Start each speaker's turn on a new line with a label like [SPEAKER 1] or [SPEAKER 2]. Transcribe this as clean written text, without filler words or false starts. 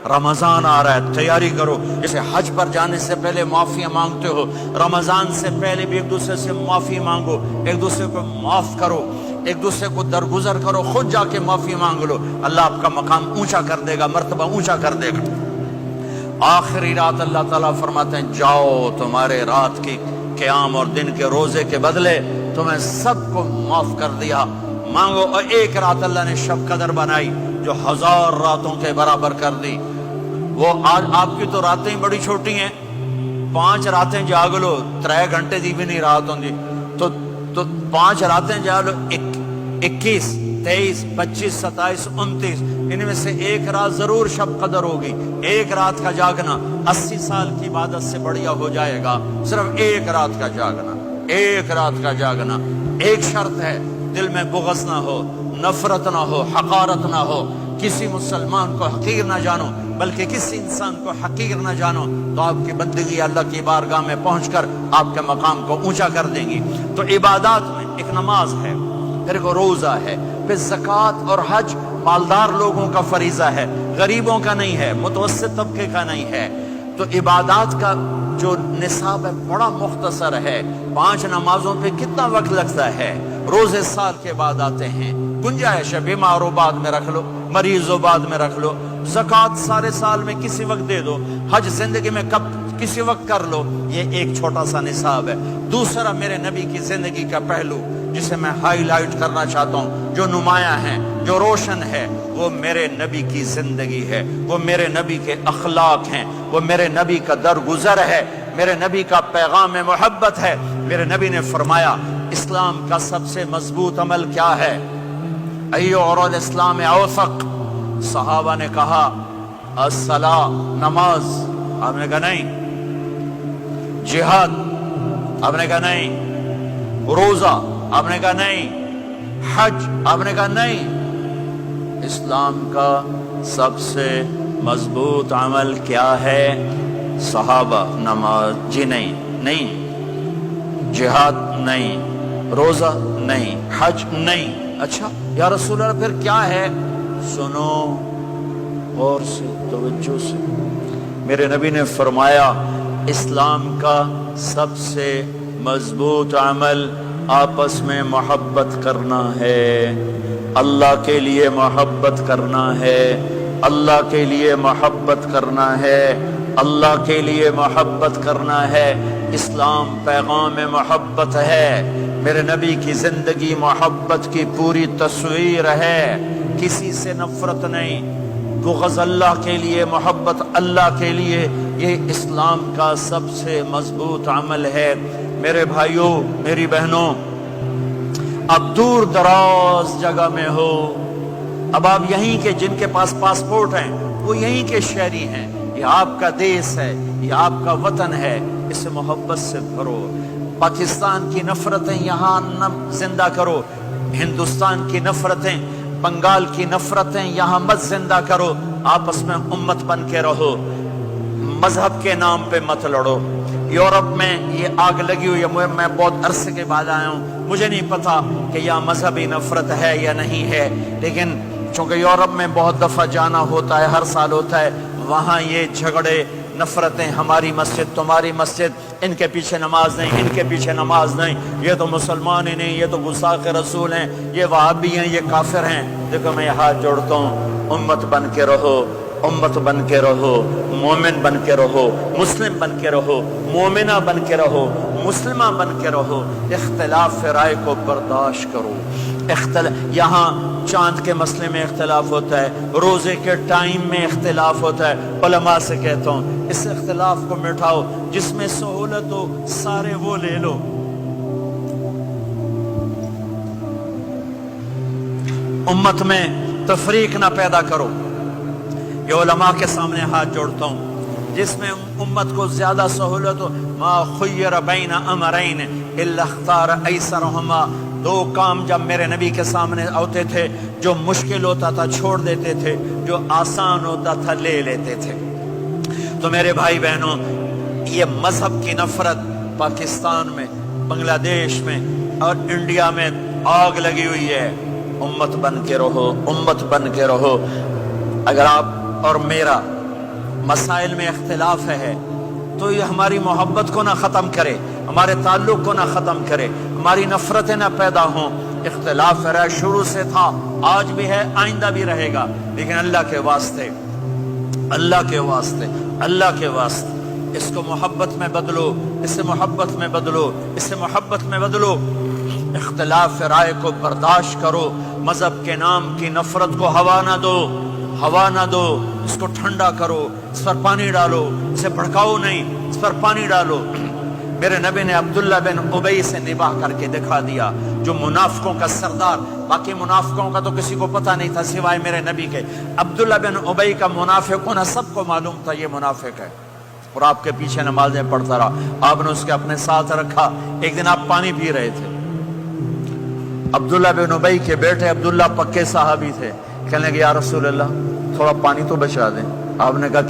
[SPEAKER 1] رمضان آ رہا ہے، تیاری کرو. جیسے حج پر جانے سے پہلے معافیاں مانگتے ہو، رمضان سے پہلے بھی ایک دوسرے سے معافی مانگو، ایک دوسرے کو معاف کرو، ایک دوسرے کو درگزر کرو، خود جا کے معافی مانگ لو. اللہ آپ کا مقام اونچا کر دے گا، مرتبہ اونچا کر دے گا. آخری رات اللہ تعالیٰ فرماتے ہیں جاؤ، تمہارے رات کی قیام اور دن کے روزے کے بدلے تمہیں سب کو معاف کر دیا، مانگو. اور ایک رات اللہ نے شب قدر بنائی جو 1000 راتوں کے برابر کر دی. وہ آج آپ کی تو راتیں ہی بڑی چھوٹی ہیں، 5 راتیں جاگ لو، 3 گھنٹے دی بھی نہیں رات ہوندی، تو 5 راتیں جاگ لو، 21 23 25 27 29 ان میں سے ایک رات ضرور شب قدر ہوگی. ایک رات کا جاگنا 80 سال کی عبادت سے بڑھیا ہو جائے گا. صرف ایک رات کا جاگنا، ایک رات کا جاگنا. ایک شرط ہے، دل میں بغض نہ ہو، نفرت نہ ہو، حقارت نہ ہو. کسی مسلمان کو حقیر نہ جانو، بلکہ کسی انسان کو حقیر نہ جانو، تو آپ کی بندگی اللہ کی بارگاہ میں پہنچ کر آپ کے مقام کو اونچا کر دیں گی. تو عبادات میں ایک نماز ہے، پھر ایک روزہ ہے، پھر زکوٰۃ اور حج مالدار لوگوں کا فریضہ ہے، غریبوں کا نہیں ہے، متوسط طبقے کا نہیں ہے. تو عبادات کا جو نصاب ہے بڑا مختصر ہے. 5 نمازوں پہ کتنا وقت لگتا ہے؟ روزے سال کے بعد آتے ہیں، گنجائش ہے، بیمار ہو بعد میں رکھ لو، مریض ہو بعد میں رکھ لو. زکوٰۃ سارے سال میں کسی وقت دے دو، حج زندگی میں کب کسی وقت کر لو. یہ ایک چھوٹا سا نصاب ہے. دوسرا میرے نبی کی زندگی کا پہلو جسے میں ہائی لائٹ کرنا چاہتا ہوں، جو نمایاں ہے، جو روشن ہے، وہ میرے نبی کی زندگی ہے، وہ میرے نبی کے اخلاق ہیں، وہ میرے نبی کا درگزر ہے، میرے نبی کا پیغام محبت ہے. میرے نبی نے فرمایا اسلام کا سب سے مضبوط عمل کیا ہے؟ ایو اور الاسلام اوثق. صحابہ نے کہا الصلاۃ، نماز. آپ نے کہا نہیں. جہاد. آپ نے کہا نہیں. روزہ. آپ نے کہا نہیں. حج. آپ نے کہا نہیں. اسلام کا سب سے مضبوط عمل کیا ہے؟ صحابہ. نماز. جی نہیں. جہاد نہیں. روزہ نہیں. حج نہیں. اچھا یا رسول اللہ پھر کیا ہے؟ سنو غور سے، توجہ سے. میرے نبی نے فرمایا اسلام کا سب سے مضبوط عمل آپس میں محبت کرنا ہے. اللہ کے لیے محبت کرنا ہے، اللہ کے لیے محبت کرنا ہے، اللہ کے لیے محبت کرنا ہے. اسلام پیغام محبت ہے. میرے نبی کی زندگی محبت کی پوری تصویر ہے. کسی سے نفرت نہیں، بغض اللہ کے لیے، محبت اللہ کے لیے. یہ اسلام کا سب سے مضبوط عمل ہے. میرے بھائیوں، میری بہنوں، اب دور دراز جگہ میں ہو، اب آپ یہیں کے، جن کے پاس پاسپورٹ ہیں وہ یہیں کے شہری ہیں. یہ آپ کا دیس ہے، یہ آپ کا وطن ہے. اسے محبت سے بھرو. پاکستان کی نفرتیں یہاں نہ زندہ کرو، ہندوستان کی نفرتیں، بنگال کی نفرتیں یہاں مت زندہ کرو. آپس میں امت بن کے رہو، مذہب کے نام پہ مت لڑو. یورپ میں یہ آگ لگی ہوئی ہے. میں بہت عرصے کے بعد آیا ہوں، مجھے نہیں پتا کہ یہاں مذہبی نفرت ہے یا نہیں ہے، لیکن چونکہ یورپ میں بہت دفعہ جانا ہوتا ہے، ہر سال ہوتا ہے، وہاں یہ جھگڑے، نفرتیں، ہماری مسجد تمہاری مسجد، ان کے پیچھے نماز نہیں، ان کے پیچھے نماز نہیں، یہ تو مسلمان ہی نہیں، یہ تو گستاخ رسول ہیں، یہ وہابی ہیں، یہ کافر ہیں. دیکھو میں ہاتھ جوڑتا ہوں، امت بن کے رہو، امت بن کے رہو، مومن بن کے رہو، مسلم بن کے رہو، مومنہ بن کے رہو، مسلمہ بن کے رہو. اختلاف رائے کو برداشت کرو. یہاں چاند کے مسئلے میں اختلاف ہوتا ہے، روزے کے ٹائم میں اختلاف ہوتا ہے. علماء سے کہتا ہوں اس اختلاف کو مٹھاؤ، جس میں سہولت ہو سارے وہ لے لو. امت میں تفریق نہ پیدا کرو. یہ علماء کے سامنے ہاتھ جوڑتا ہوں، جس میں امت کو زیادہ سہولت ہو. ما خیر بین امرین الا اختار ایسرہما. 2 کام جب میرے نبی کے سامنے ہوتے تھے، جو مشکل ہوتا تھا چھوڑ دیتے تھے، جو آسان ہوتا تھا لے لیتے تھے. تو میرے بھائی بہنوں، یہ مذہب کی نفرت پاکستان میں، بنگلہ دیش میں اور انڈیا میں آگ لگی ہوئی ہے. امت بن کے رہو، امت بن کے رہو. اگر آپ اور میرا مسائل میں اختلاف ہے تو یہ ہماری محبت کو نہ ختم کرے، ہمارے تعلق کو نہ ختم کرے، ہماری نفرتیں نہ پیدا ہوں۔ اختلاف ہے، شروع سے تھا، آج بھی ہے، آئندہ بھی رہے گا، لیکن اللہ کے واسطے، اللہ کے واسطے، اللہ کے واسطے اس کو محبت میں بدلو، اس سے محبت میں بدلو، اس سے محبت میں بدلو۔ اختلاف رائے کو برداشت کرو، مذہب کے نام کی نفرت کو ہوا نہ دو، ہوا نہ دو، اس کو ٹھنڈا کرو، اس پر پانی ڈالو، اسے بھڑکاؤ نہیں، اس پر پانی ڈالو۔ میرے نبی نے عبداللہ بن ابی سے نباہ کر کے دکھا دیا، جو منافقوں کا سردار، باقی منافقوں کا تو کسی کو پتہ نہیں تھا سوائے میرے نبی کے، عبداللہ بن ابی کا منافق ہونا سب کو معلوم تھا، یہ منافق ہے، اور آپ کے پیچھے نمازیں پڑھتا رہا۔ آپ نے اس کے اپنے ساتھ رکھا۔ ایک دن آپ پانی پی رہے تھے، عبداللہ بن ابی کے بیٹے عبداللہ پکے صحابی تھے، کہنے لگے یا رسول اللہ تھوڑا پانی تو بچا دیں۔ آپ نے کہا